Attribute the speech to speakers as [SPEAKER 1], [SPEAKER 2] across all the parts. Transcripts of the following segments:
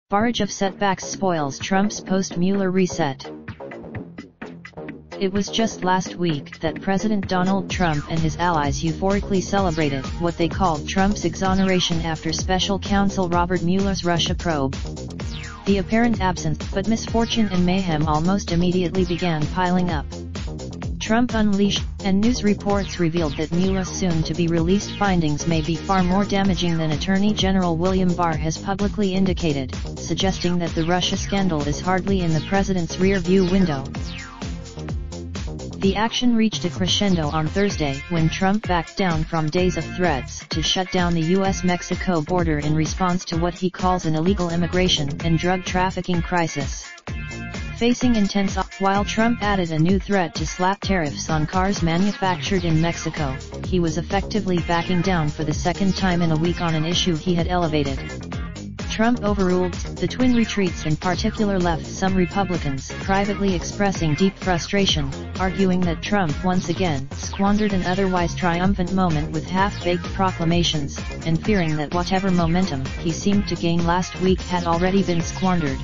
[SPEAKER 1] Barrage of setbacks spoils Trump's post-Mueller reset. It was just last week that President Donald Trump and his allies euphorically celebrated what they called Trump's exoneration after special counsel Robert Mueller's Russia probe. The apparent absence, but misfortune and mayhem almost immediately began piling up. Trump unleashed, and news reports revealed that Mueller's soon-to-be-released findings may be far more damaging than Attorney General William Barr has publicly indicated, suggesting that the Russia scandal is hardly in the president's rear-view window. The action reached a crescendo on Thursday when Trump backed down from days of threats to shut down the U.S.-Mexico border in response to what he calls an illegal immigration and drug trafficking crisis. Facing intense while Trump added a new threat to slap tariffs on cars manufactured in Mexico, he was effectively backing down for the second time in a week on an issue he had elevated. Trump overruled. The twin retreats in particular left some Republicans privately expressing deep frustration, arguing that Trump once again squandered an otherwise triumphant moment with half-baked proclamations, and fearing that whatever momentum he seemed to gain last week had already been squandered.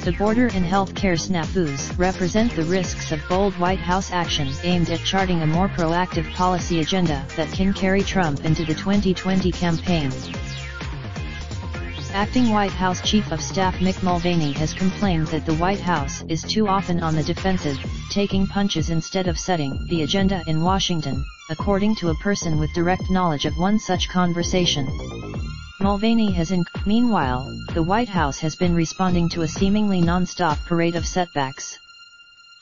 [SPEAKER 1] The border and healthcare snafus represent the risks of bold White House action aimed at charting a more proactive policy agenda that can carry Trump into the 2020 campaign. Acting White House Chief of Staff Mick Mulvaney has complained that the White House is too often on the defensive, taking punches instead of setting the agenda in Washington, according to a person with direct knowledge of one such conversation. Mulvaney has Meanwhile, the White House has been responding to a seemingly non-stop parade of setbacks.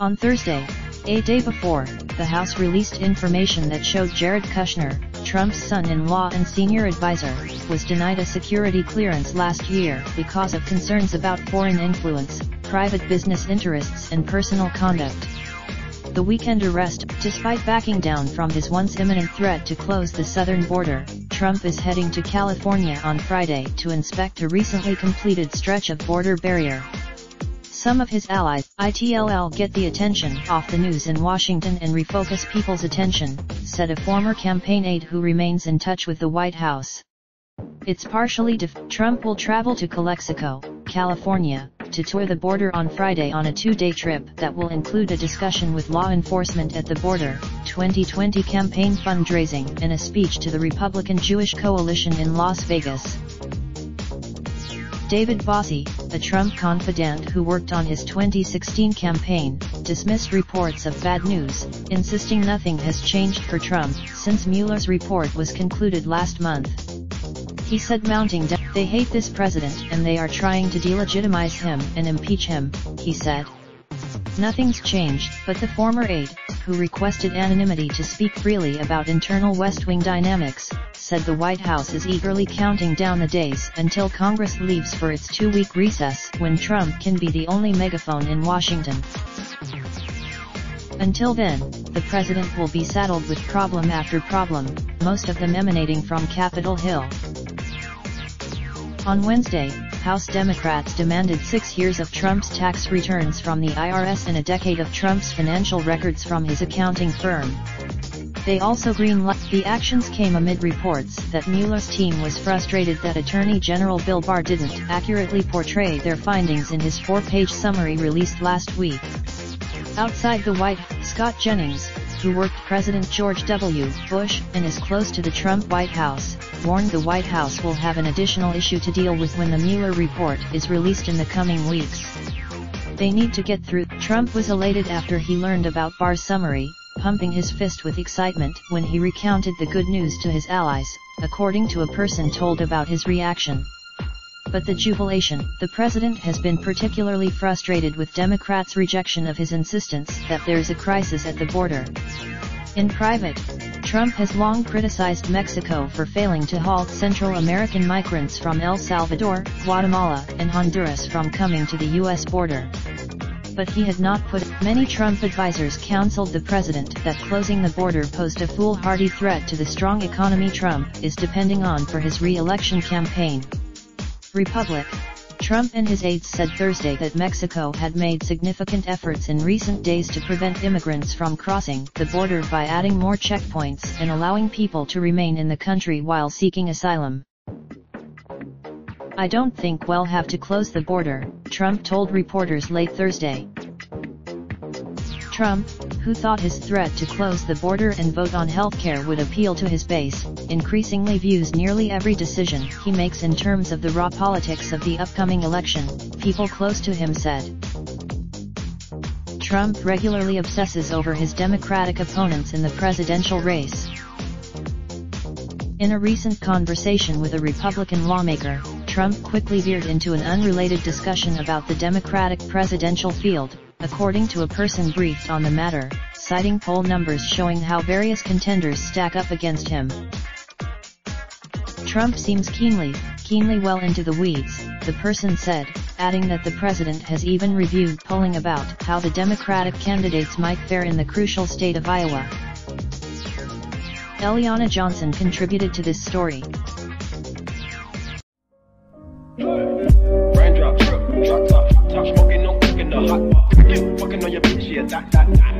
[SPEAKER 1] On Thursday, a day before, the House released information that showed Jared Kushner, Trump's son-in-law and senior advisor, was denied a security clearance last year because of concerns about foreign influence, private business interests and personal conduct. The weekend arrest. Despite backing down from his once imminent threat to close the southern border, Trump is heading to California on Friday to inspect a recently completed stretch of border barrier. Some of his allies, it'll get the attention off the news in Washington and refocus people's attention, said a former campaign aide who remains in touch with the White House. It's partially Trump will travel to Calexico, California, to tour the border on Friday on a two-day trip that will include a discussion with law enforcement at the border, 2020 campaign fundraising and a speech to the Republican Jewish Coalition in Las Vegas. David Bossie, a Trump confidant who worked on his 2016 campaign, dismissed reports of bad news, insisting nothing has changed for Trump since Mueller's report was concluded last month. He said they hate this president and they are trying to delegitimize him and impeach him, he said. Nothing's changed, but the former aide, who requested anonymity to speak freely about internal West Wing dynamics, said the White House is eagerly counting down the days until Congress leaves for its two-week recess when Trump can be the only megaphone in Washington. Until then, the president will be saddled with problem after problem, most of them emanating from Capitol Hill. On Wednesday, House Democrats demanded 6 years of Trump's tax returns from the IRS and a decade of Trump's financial records from his accounting firm. They also greenlighted the actions came amid reports that Mueller's team was frustrated that Attorney General Bill Barr didn't accurately portray their findings in his 4-page summary released last week. Outside the White House, Scott Jennings, who worked President George W. Bush and is close to the Trump White House, warned the White House will have an additional issue to deal with when the Mueller report is released in the coming weeks. They need to get through. Trump was elated after he learned about Barr's summary, pumping his fist with excitement when he recounted the good news to his allies, according to a person told about his reaction. But the jubilation, the president has been particularly frustrated with Democrats' rejection of his insistence that there's a crisis at the border. In private, Trump has long criticized Mexico for failing to halt Central American migrants from El Salvador, Guatemala, and Honduras from coming to the U.S. border. But he had not put. Many Trump advisors counseled the president that closing the border posed a foolhardy threat to the strong economy Trump is depending on for his re-election campaign. Trump and his aides said Thursday that Mexico had made significant efforts in recent days to prevent immigrants from crossing the border by adding more checkpoints and allowing people to remain in the country while seeking asylum. "I don't think we'll have to close the border," Trump told reporters late Thursday. Trump, who thought his threat to close the border and vote on healthcare would appeal to his base, increasingly views nearly every decision he makes in terms of the raw politics of the upcoming election, people close to him said. Trump regularly obsesses over his Democratic opponents in the presidential race. In a recent conversation with a Republican lawmaker, Trump quickly veered into an unrelated discussion about the Democratic presidential field, according to a person briefed on the matter, citing poll numbers showing how various contenders stack up against him. "Trump seems keenly well into the weeds," the person said, adding that the president has even reviewed polling about how the Democratic candidates might fare in the crucial state of Iowa. Eliana Johnson contributed to this story.
[SPEAKER 2] Raindrops, drop top, top smoking, no cooking the hot pot. Fucking on your bitch, yeah, that.